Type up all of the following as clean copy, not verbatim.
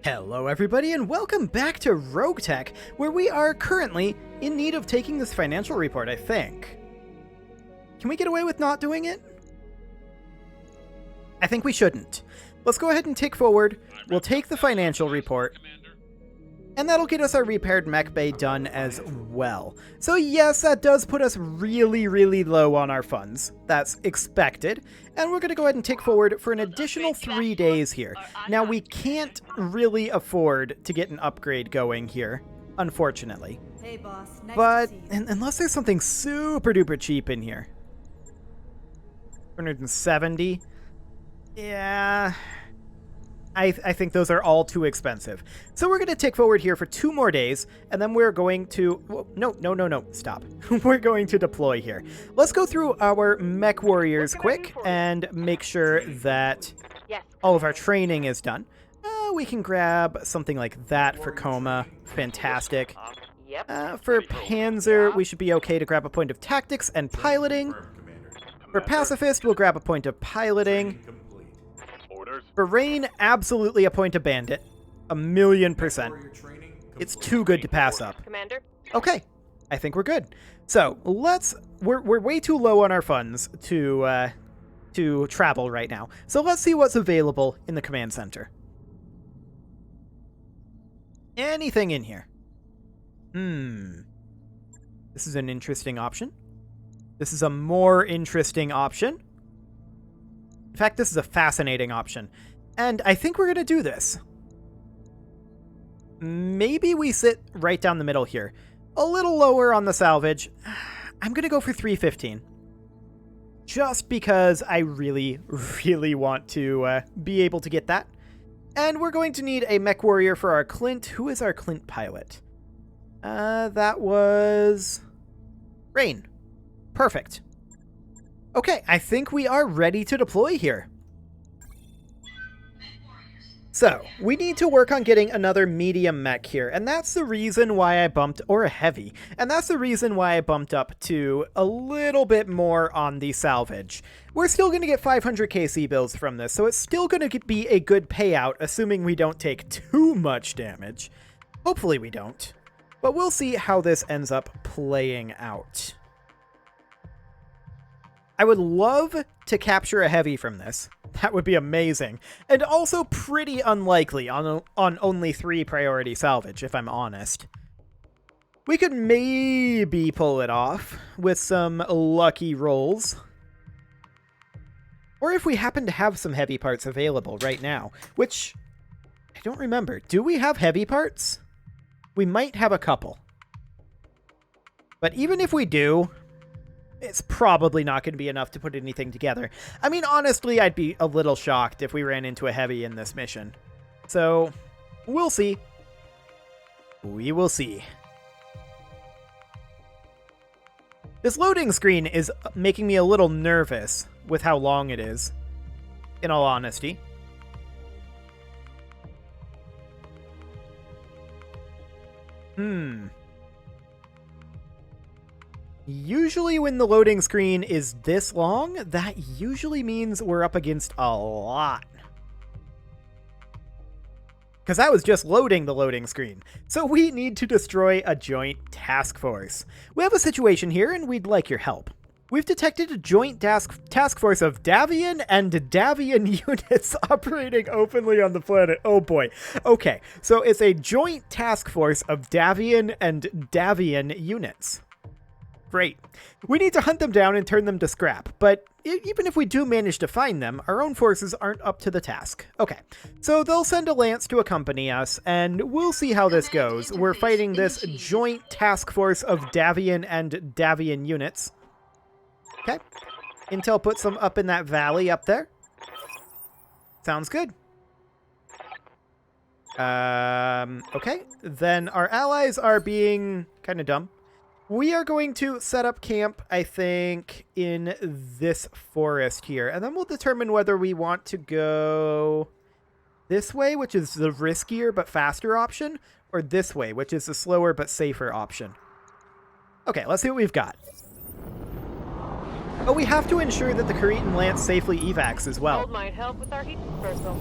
Hello everybody and welcome back to RogueTech, where we are currently in need of taking this financial report, I think. Can we get away with not doing it? I think we shouldn't. Let's go ahead and tick forward. We'll take the financial report, and that'll get us our repaired mech bay done as well. So yes, that does put us really low on our funds. That's expected. And we're going to go ahead and tick forward for an additional 3 days here. Now, we can't really afford to get an upgrade going here, unfortunately. Hey boss, nice But to see you. unless there's something super duper cheap in here. 170? Yeah, I think those are all too expensive. So we're going to tick forward here for 2 more days, and then we're going to... Well, no, stop. We're going to deploy here. Let's go through our mech warriors quick and make sure that all of our training is done. We can grab something like that for Coma. Fantastic. For Panzer, we should be okay to grab a point of tactics and piloting. For Pacifist, we'll grab a point of piloting. For Rain, absolutely a point of bandit. 1,000,000%. It's too good to pass up. Commander? Okay, I think we're good. So we're way too low on our funds to travel right now. So let's see what's available in the command center. Anything in here? This is an interesting option. This is a more interesting option. In fact, this is a fascinating option. And I think we're going to do this. Maybe we sit right down the middle here. A little lower on the salvage. I'm going to go for 315. Just because I really want to be able to get that. And we're going to need a mech warrior for our Clint. Who is our Clint pilot? That was... Rain. Perfect. Okay, I think we are ready to deploy here. So, we need to work on getting another medium mech here, and that's the reason why I bumped, or a heavy, and that's the reason why I bumped up to a little bit more on the salvage. We're still going to get 500 KC bills from this, so it's still going to be a good payout, assuming we don't take too much damage. Hopefully we don't. But we'll see how this ends up playing out. I would love to capture a heavy from this. That would be amazing. And also pretty unlikely on only 3 priority salvage, if I'm honest. We could maybe pull it off with some lucky rolls. Or if we happen to have some heavy parts available right now, which I don't remember. Do we have heavy parts? We might have a couple. But even if we do... it's probably not going to be enough to put anything together. I mean, honestly, I'd be a little shocked if we ran into a heavy in this mission. So, we'll see. We will see. This loading screen is making me a little nervous with how long it is, in all honesty. Usually when the loading screen is this long, that usually means we're up against a lot. Because that was just loading the loading screen. So we need to destroy a joint task force. We have a situation here and we'd like your help. We've detected a joint task force of Davian and Davian units operating openly on the planet. Oh boy. Okay, so it's a joint task force of Davian and Davian units. Great. We need to hunt them down and turn them to scrap, but even if we do manage to find them, our own forces aren't up to the task. Okay, so they'll send a lance to accompany us, and we'll see how this goes. We're fighting this joint task force of Davian and Davian units. Okay, Intel puts them up in that valley up there. Sounds good. Okay, then our allies are being kind of dumb. We are going to set up camp, I think, in this forest here. And then we'll determine whether we want to go this way, which is the riskier but faster option, or this way, which is the slower but safer option. Okay, let's see what we've got. Oh, we have to ensure that the Cretan Lance safely evacs as well. Hold might help with our heat dispersal.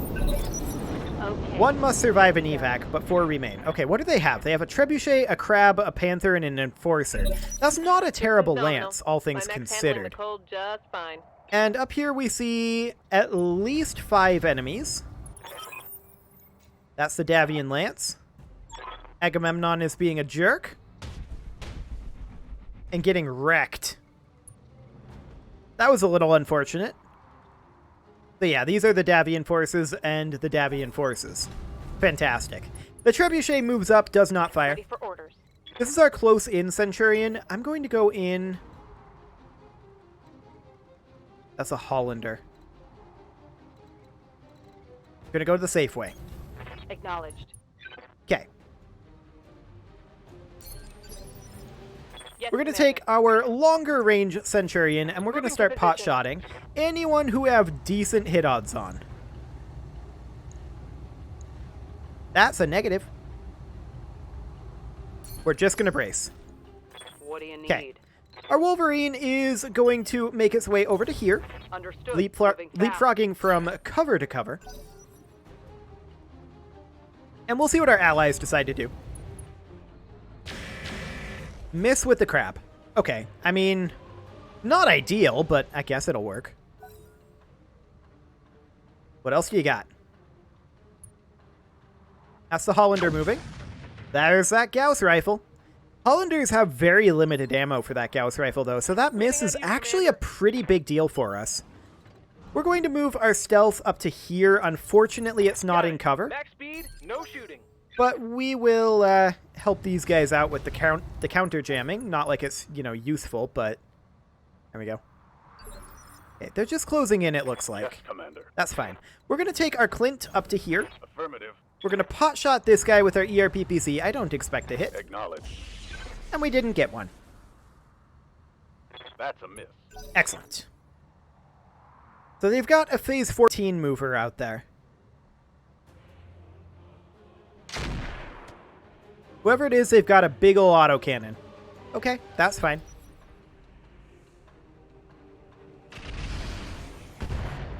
Okay. 1 must survive an evac, but 4 remain. Okay, what do they have? They have a trebuchet, a crab, a panther, and an enforcer. That's not a terrible lance, all things considered. The cold just fine. And up here we see at least 5 enemies. That's the Davian lance. Agamemnon is being a jerk. And getting wrecked. That was a little unfortunate. But yeah, these are the Davian forces and the Davian forces. Fantastic. The trebuchet moves up, does not fire. Ready for orders. This is our close-in Centurion. I'm going to go in... That's a Hollander. I'm going to go to the safe way. Acknowledged. Okay. Yes, We're going to Commander. take our longer range Centurion, and we're going to start pot-shotting anyone who we have decent hit odds on. That's a negative. We're just going to brace. What do you need? Okay. Our Wolverine is going to make its way over to here, Understood. Moving fast. leapfrogging from cover to cover. And we'll see what our allies decide to do. Miss with the crab. Okay, I mean, not ideal, but I guess it'll work. What else do you got? That's the Hollander moving. There's that Gauss rifle. Hollanders have very limited ammo for that Gauss rifle, though, so that miss is actually a pretty big deal for us. We're going to move our stealth up to here. Unfortunately, it's not in cover. Max speed, no shooting. But we will help these guys out with the counter jamming. Not like it's, you know, useful, but there we go. Okay, they're just closing in, it looks like. Yes, Commander. That's fine. We're going to take our Clint up to here. Affirmative. We're going to pot shot this guy with our ERPPC. I don't expect a hit. Acknowledge. And we didn't get one. That's a miss. Excellent. So they've got a phase 14 mover out there. Whoever it is, they've got a big ol' autocannon. Okay, that's fine.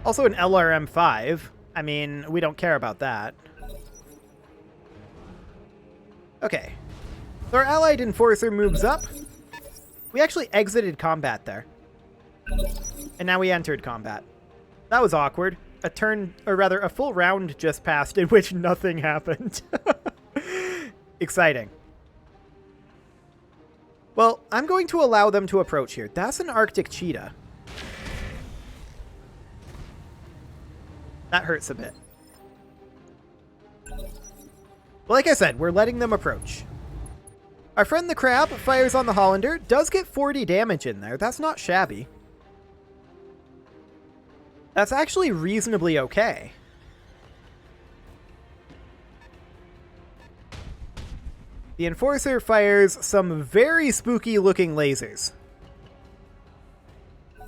Also an LRM-5. I mean, we don't care about that. Okay. So our allied enforcer moves up. We actually exited combat there. And now we entered combat. That was awkward. A turn, or rather a full round just passed in which nothing happened. Exciting. Well, I'm going to allow them to approach here. That's an Arctic cheetah. That hurts a bit. But like I said, we're letting them approach. Our friend the crab fires on the Hollander. Does get 40 damage in there. That's not shabby. That's actually reasonably okay. The Enforcer fires some very spooky looking lasers.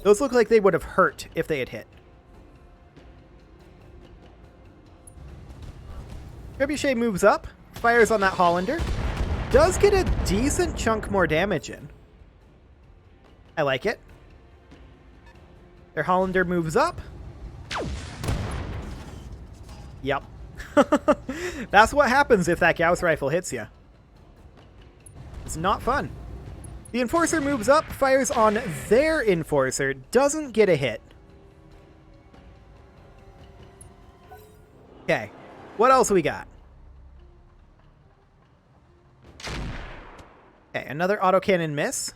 Those look like they would have hurt if they had hit. Trebuchet moves up, fires on that Hollander. Does get a decent chunk more damage in. I like it. Their Hollander moves up. Yep. That's what happens if that Gauss rifle hits you. It's not fun. The Enforcer moves up, fires on their Enforcer, doesn't get a hit. Okay, what else we got? Okay, another autocannon miss.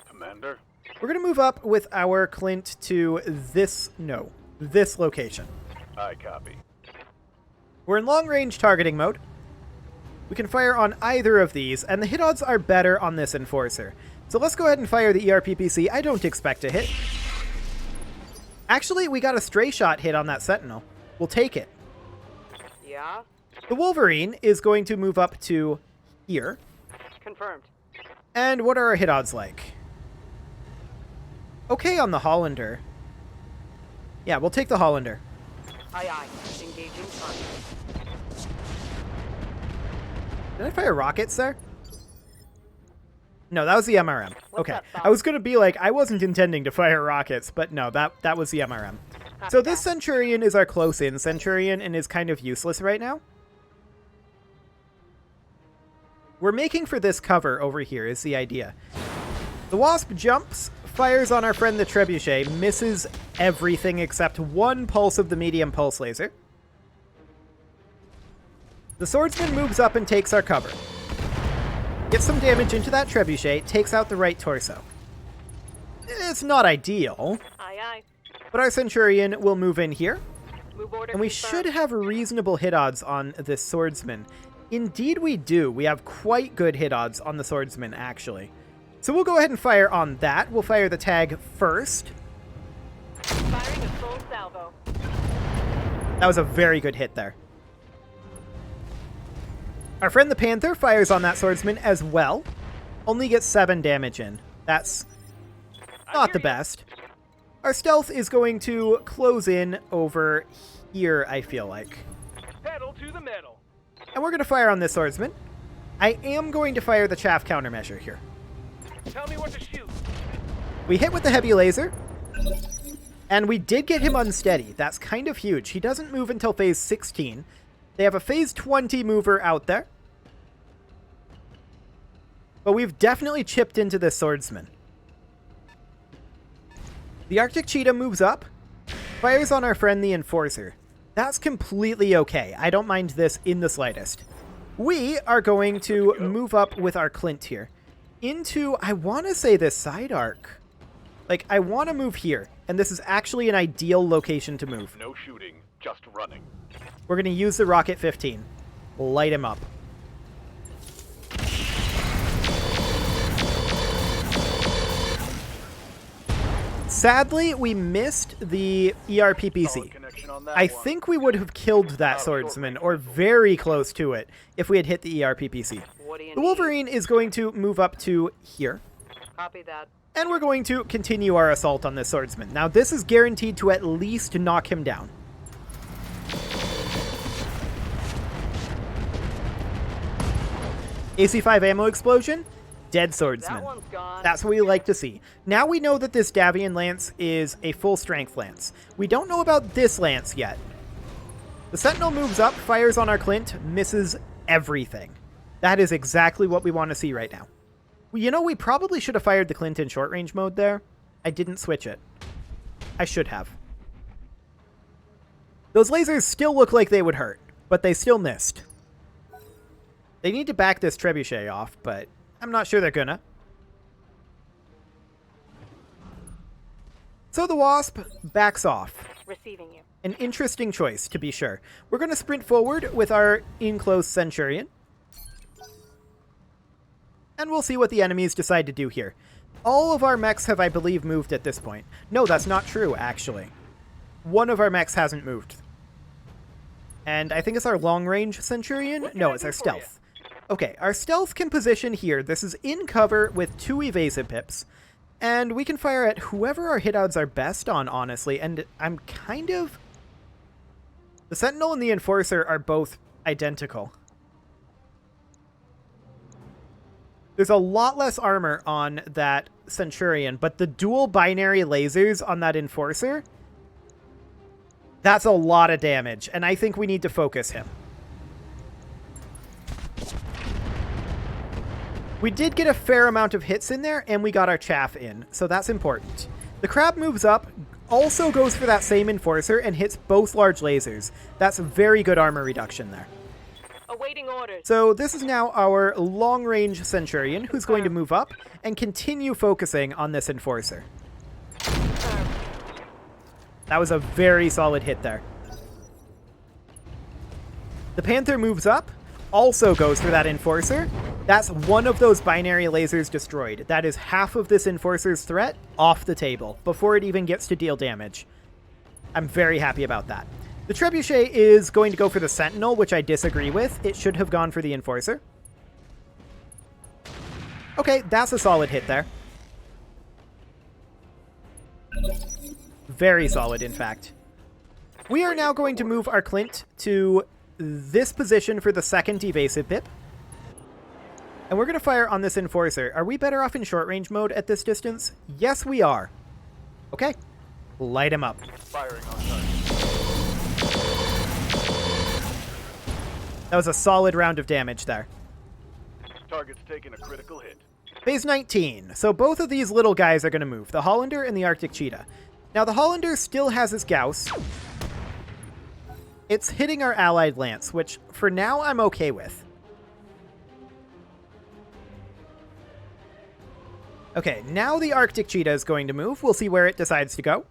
Commander. We're going to move up with our Clint to this location. I copy. We're in long-range targeting mode. We can fire on either of these, and the hit odds are better on this Enforcer. So let's go ahead and fire the ERPPC. I don't expect a hit. Actually, we got a stray shot hit on that Sentinel. We'll take it. Yeah? The Wolverine is going to move up to here. Confirmed. And what are our hit odds like? Okay on the Hollander. Yeah, we'll take the Hollander. Aye, aye. Engaging target. Did I fire rockets there? No, that was the MRM. What's Okay. up, Bob? I was going to be like, I wasn't intending to fire rockets, but no, that was the MRM. So this Centurion is our close-in Centurion and is kind of useless right now. We're making for this cover over here is the idea. The Wasp jumps, fires on our friend the Trebuchet, misses everything except one pulse of the medium pulse laser. The Swordsman moves up and takes our cover. Gets some damage into that Trebuchet, takes out the right torso. It's not ideal, Aye, aye. but our Centurion will move in here. Move order And we confirmed. should have reasonable hit odds on this Swordsman. Indeed we do. We have quite good hit odds on the Swordsman, actually. So we'll go ahead and fire on that. We'll fire the tag first. Firing a full salvo. That was a very good hit there. Our friend the Panther fires on that Swordsman as well. Only gets 7 damage in. That's not the best. Our stealth is going to close in over here, I feel like. Pedal to the metal. And we're going to fire on this Swordsman. I am going to fire the chaff countermeasure here. Tell me what to shoot. We hit with the heavy laser. And we did get him unsteady. That's kind of huge. He doesn't move until phase 16. They have a phase 20 mover out there. But we've definitely chipped into this Swordsman. The Arctic Cheetah moves up, fires on our friend the Enforcer. That's completely okay. I don't mind this in the slightest. We are going to move up with our Clint here into, I want to say, this side arc. Like, I want to move here, and this is actually an ideal location to move. No shooting, just running. We're going to use the Rocket 15. Light him up. Sadly, we missed the ERPPC. Solid connection on that I one. think we would have killed that Swordsman, or very close to it, if we had hit the ERPPC. What do you The need? Wolverine is going to move up to here, Copy that. and we're going to continue our assault on this Swordsman. Now, this is guaranteed to at least knock him down. AC-5 ammo explosion, dead Swordsman. That one's gone. That's what we like to see. Now we know that this Davian Lance is a full strength lance. We don't know about this lance yet. The Sentinel moves up, fires on our Clint, misses everything. That is exactly what we want to see right now. You know, we probably should have fired the Clint in short range mode there. I didn't switch it. I should have. Those lasers still look like they would hurt, but they still missed. They need to back this Trebuchet off, but I'm not sure they're gonna. So the Wasp backs off. Receiving you. An interesting choice, to be sure. We're going to sprint forward with our enclosed Centurion. And we'll see what the enemies decide to do here. All of our mechs have, I believe, moved at this point. No, that's not true, actually. One of our mechs hasn't moved. And I think it's our long-range Centurion? No, it's our stealth. Okay, our stealth can position here. This is in cover with 2 evasive pips. And we can fire at whoever our hit odds are best on, honestly. And I'm kind of... The Sentinel and the Enforcer are both identical. There's a lot less armor on that Centurion, but the dual binary lasers on that Enforcer, that's a lot of damage, and I think we need to focus him. We did get a fair amount of hits in there, and we got our chaff in, so that's important. The Crab moves up, also goes for that same Enforcer, and hits both large lasers. That's very good armor reduction there. Awaiting orders. So this is now our long-range Centurion, who's going to move up and continue focusing on this Enforcer. Confirmed. That was a very solid hit there. The Panther moves up, also goes for that Enforcer. That's one of those binary lasers destroyed. That is half of this Enforcer's threat off the table before it even gets to deal damage. I'm very happy about that. The Trebuchet is going to go for the Sentinel, which I disagree with. It should have gone for the Enforcer. Okay, that's a solid hit there. Very solid, in fact. We are now going to move our Clint to this position for the second evasive pip. And we're going to fire on this Enforcer. Are we better off in short range mode at this distance? Yes, we are. Okay. Light him up. Firing on target. That was a solid round of damage there. Target's taking a critical hit. Phase 19. So both of these little guys are going to move. The Hollander and the Arctic Cheetah. Now, the Hollander still has his Gauss. It's hitting our allied Lance, which for now I'm okay with. Okay, now the Arctic Cheetah is going to move. We'll see where it decides to go.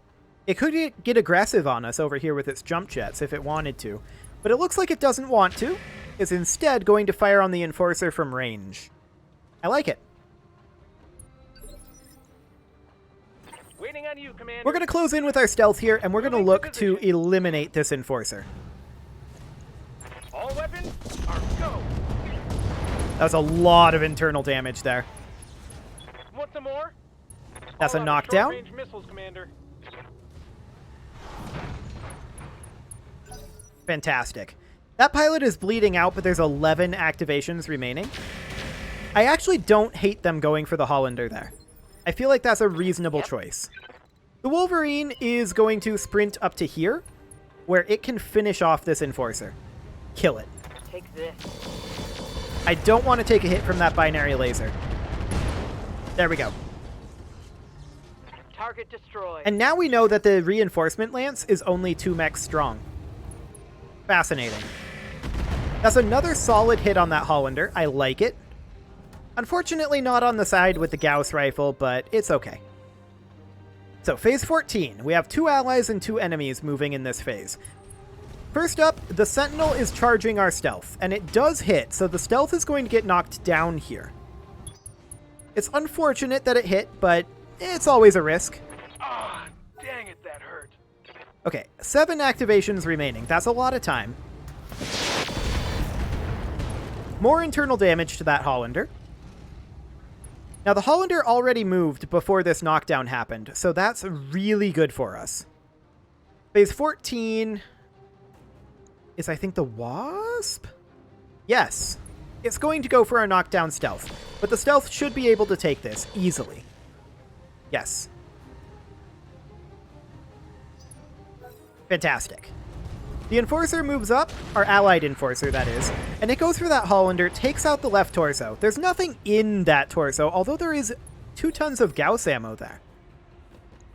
It could get aggressive on us over here with its jump jets if it wanted to, but it looks like it doesn't want to. It's instead going to fire on the Enforcer from range. I like it. Waiting on you, Commander. We're going to close in with our stealth here, and we're going to look to eliminate this Enforcer. All weapons are go. That was a lot of internal damage there. Want some more? That's a All out of knockdown. short-range missiles, Commander. Fantastic. That pilot is bleeding out, but there's 11 activations remaining. I actually don't hate them going for the Hollander there. I feel like that's a reasonable choice. The Wolverine is going to sprint up to here, where it can finish off this Enforcer. Kill it. Take this. I don't want to take a hit from that binary laser. There we go. Target destroyed. And now we know that the Reinforcement Lance is only 2 mechs strong. Fascinating. That's another solid hit on that Hollander. I like it. Unfortunately not on the side with the Gauss rifle, but it's okay. So, phase 14. We have 2 allies and 2 enemies moving in this phase. First up, the Sentinel is charging our stealth, and it does hit, so the stealth is going to get knocked down here. It's unfortunate that it hit, but it's always a risk. Ah, dang it, that hurt. Okay, 7 activations remaining. That's a lot of time. More internal damage to that Hollander. Now, the Hollander already moved before this knockdown happened, so that's really good for us. Phase 14 is, I think, the Wasp? Yes. It's going to go for our knockdown stealth, but the stealth should be able to take this easily. Yes. Fantastic. The Enforcer moves up, our allied Enforcer, that is, and it goes for that Hollander, takes out the left torso. There's nothing in that torso, although there is 2 tons of Gauss ammo there.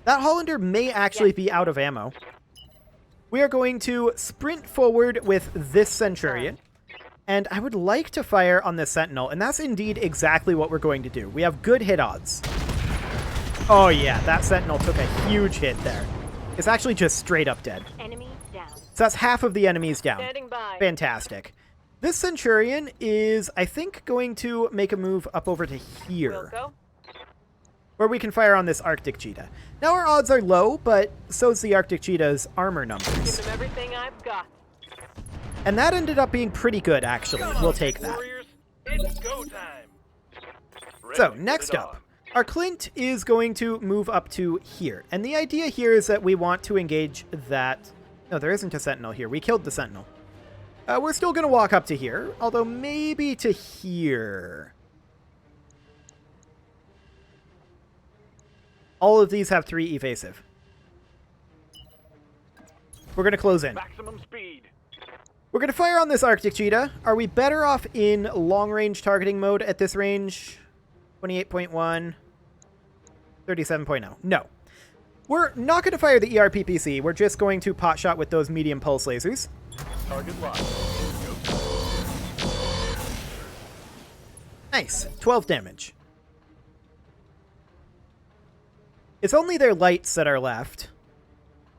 That Hollander may actually be out of ammo. We are going to sprint forward with this Centurion, and I would like to fire on this Sentinel, and that's indeed exactly what we're going to do. We have good hit odds. Oh yeah, that Sentinel took a huge hit there. It's actually just straight up dead. Enemy down. So that's half of the enemies down. Standing by. Fantastic. This Centurion is, I think, going to make a move up over to here, Will go. where we can fire on this Arctic Cheetah. Now our odds are low, but so's the Arctic Cheetah's armor Give numbers. them everything I've got. And that ended up being pretty good, actually. We'll take that. Warriors, it's go time. Ready So, to next get it up, on. our Clint is going to move up to here. And the idea here is that we want to engage that... No, there isn't a Sentinel here. We killed the Sentinel. We're still going to walk up to here, although maybe to here. All of these have 3 evasive. We're going to close in. Maximum speed. We're going to fire on this Arctic Cheetah. Are we better off in long-range targeting mode at this range? 28.1, 37.0. No. We're not going to fire the ERPPC. We're just going to pot shot with those medium pulse lasers. Target locked. Go. Nice. 12 damage. It's only their lights that are left.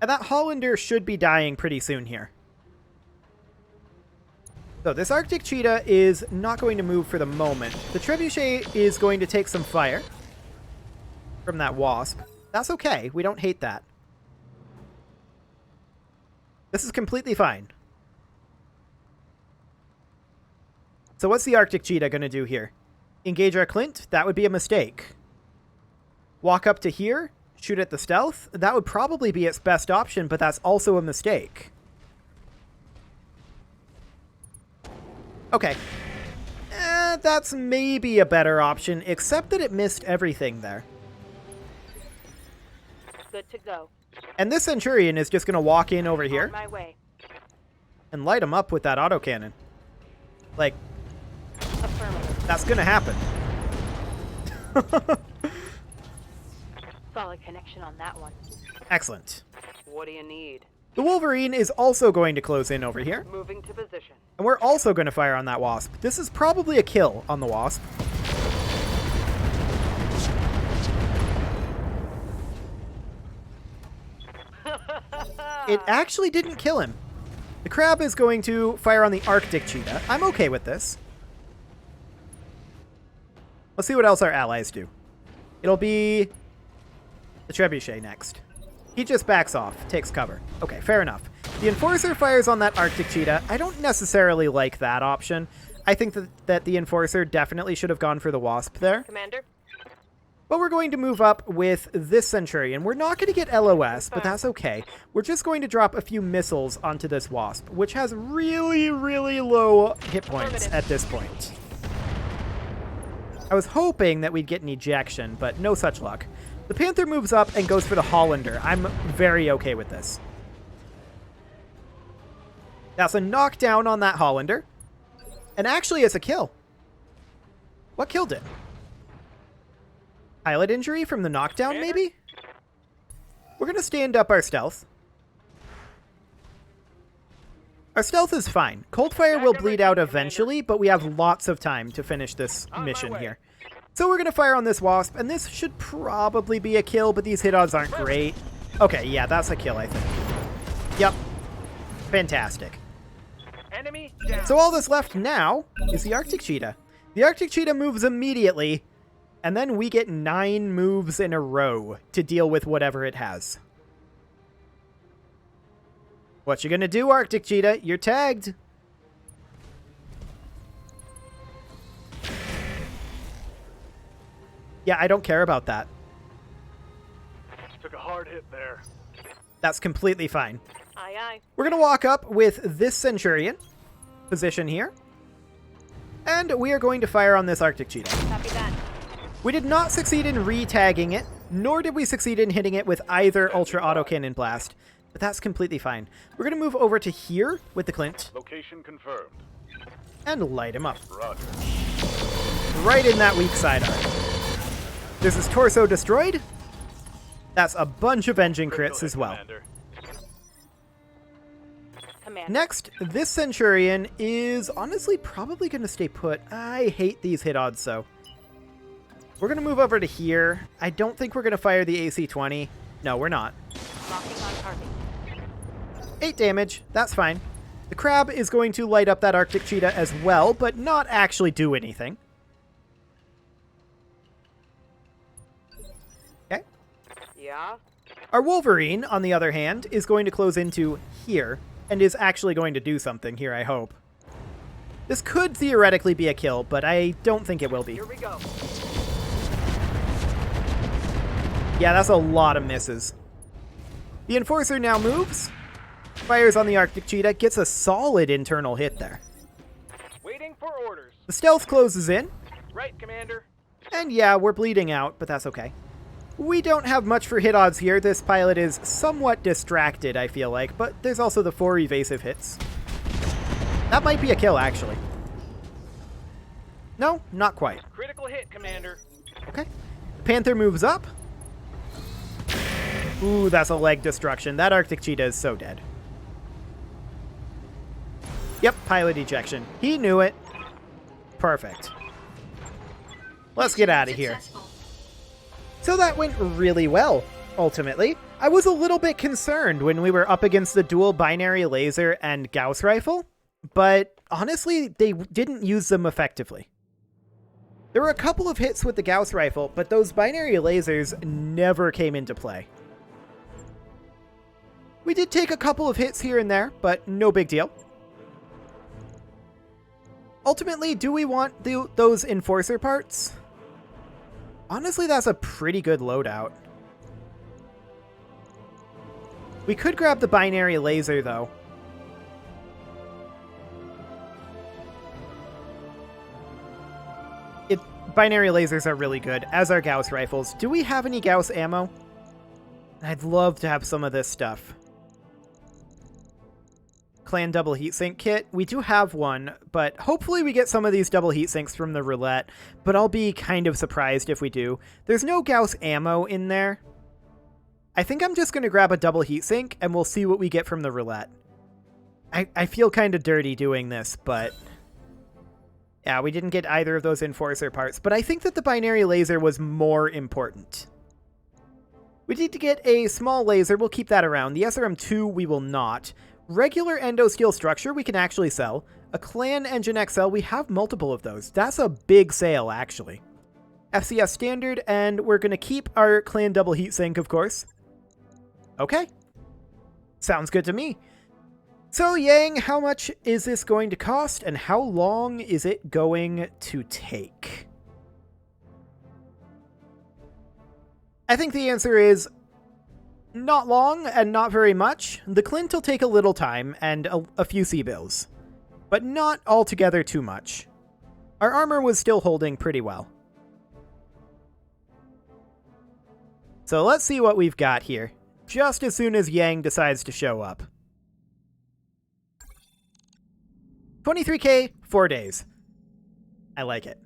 And that Hollander should be dying pretty soon here. So this Arctic Cheetah is not going to move for the moment. The Trebuchet is going to take some fire from that Wasp. That's okay. We don't hate that. This is completely fine. So what's the Arctic Cheetah going to do here? Engage our Clint? That would be a mistake. Walk up to here? Shoot at the stealth? That would probably be its best option, but that's also a mistake. Okay. That's maybe a better option, except that it missed everything there. Good to go. And this Centurion is just going to walk in over here On my way. and light him up with that autocannon. Like, Affirmative. that's going to happen. Solid connection on that one. Excellent. What do you need? The Wolverine is also going to close in over here. Moving to position. And we're also going to fire on that Wasp. This is probably a kill on the Wasp. It actually didn't kill him. The Crab is going to fire on the Arctic Cheetah. I'm okay with this. Let's see what else our allies do. It'll be the Trebuchet next. He just backs off, takes cover. Okay, fair enough. The Enforcer fires on that Arctic Cheetah. I don't necessarily like that option. I think that the Enforcer definitely should have gone for the Wasp there. Commander? But we're going to move up with this Centurion. We're not going to get LOS, but that's okay. We're just going to drop a few missiles onto this Wasp, which has really, really low hit points at this point. I was hoping that we'd get an ejection, but no such luck. The Panther moves up and goes for the Hollander. I'm very okay with this. That's a knockdown on that Hollander. And actually, it's a kill. What killed it? Pilot injury from the knockdown, maybe? We're going to stand up our stealth. Our stealth is fine. Coldfire will bleed out eventually, but we have lots of time to finish this mission here. So we're going to fire on this Wasp, and this should probably be a kill, but these hit odds aren't great. Okay, yeah, that's a kill, I think. Yep. Fantastic. Enemy down. So all that's left now is the Arctic Cheetah. The Arctic Cheetah moves immediately, and then we get 9 moves in a row to deal with whatever it has. What you gonna do, Arctic Cheetah? You're tagged. Yeah, I don't care about that. Took a hard hit there. That's completely fine. Aye, aye. We're gonna walk up with this Centurion position here, and we are going to fire on this Arctic Cheetah. Copy that. We did not succeed in re-tagging it, nor did we succeed in hitting it with either Ultra Autocannon Blast, but that's completely fine. We're going to move over to here with the Clint Location confirmed. and light him up. Roger. Right in that weak side arc. This is torso destroyed. That's a bunch of engine crits as well. Commander. Commander. Next, this Centurion is honestly probably going to stay put. I hate these hit odds, though. We're going to move over to here. I don't think we're going to fire the AC-20. No, we're not. Locking on target. 8 damage. That's fine. The Crab is going to light up that Arctic Cheetah as well, but not actually do anything. Okay. Yeah? Our Wolverine, on the other hand, is going to close into here, and is actually going to do something here, I hope. This could theoretically be a kill, but I don't think it will be. Here we go. Yeah, that's a lot of misses. The Enforcer now moves, fires on the Arctic Cheetah, gets a solid internal hit there. Waiting for orders. The stealth closes in, Right, Commander. and yeah, we're bleeding out, but that's okay. We don't have much for hit odds here. This pilot is somewhat distracted, I feel like, but there's also the 4 evasive hits. That might be a kill, actually. No, not quite. Critical hit, Commander. Okay. The Panther moves up. Ooh, that's a leg destruction. That Arctic Cheetah is so dead. Yep, pilot ejection. He knew it. Perfect. Let's get out of here. So that went really well, ultimately. I was a little bit concerned when we were up against the dual binary laser and Gauss rifle, but honestly, they didn't use them effectively. There were a couple of hits with the Gauss rifle, but those binary lasers never came into play. We did take a couple of hits here and there, but no big deal. Ultimately, do we want those Enforcer parts? Honestly, that's a pretty good loadout. We could grab the binary laser, though. Binary lasers are really good, as are Gauss rifles. Do we have any Gauss ammo? I'd love to have some of this stuff. Clan double heatsink kit. We do have one, but hopefully we get some of these double heatsinks from the roulette, but I'll be kind of surprised if we do. There's no Gauss ammo in there. I think I'm just going to grab a double heatsink and we'll see what we get from the roulette. I feel kind of dirty doing this, but yeah, we didn't get either of those enforcer parts, but I think that the binary laser was more important. We need to get a small laser. We'll keep that around. The SRM-2 we will not. Regular endo steel structure we can actually sell. A Clan Engine XL, we have multiple of those. That's a big sale, actually. FCS standard, and we're going to keep our Clan double heatsink, of course. Okay. Sounds good to me. So, Yang, how much is this going to cost, and how long is it going to take? I think the answer is not long and not very much. The Clint will take a little time and a few C-bills, but not altogether too much. Our armor was still holding pretty well. So let's see what we've got here, just as soon as Yang decides to show up. 23k, 4 days. I like it.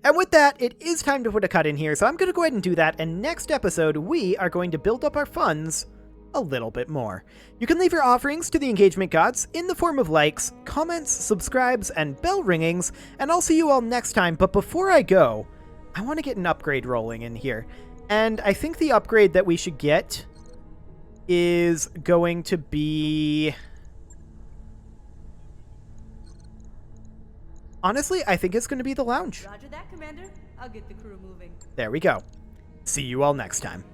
And with that, it is time to put a cut in here, so I'm going to go ahead and do that, and next episode, we are going to build up our funds a little bit more. You can leave your offerings to the engagement gods in the form of likes, comments, subscribes, and bell ringings, and I'll see you all next time, but before I go, I want to get an upgrade rolling in here. And I think the upgrade that we should get is going to be... Honestly, I think it's going to be the lounge. Roger that, Commander. I'll get the crew moving. There we go. See you all next time.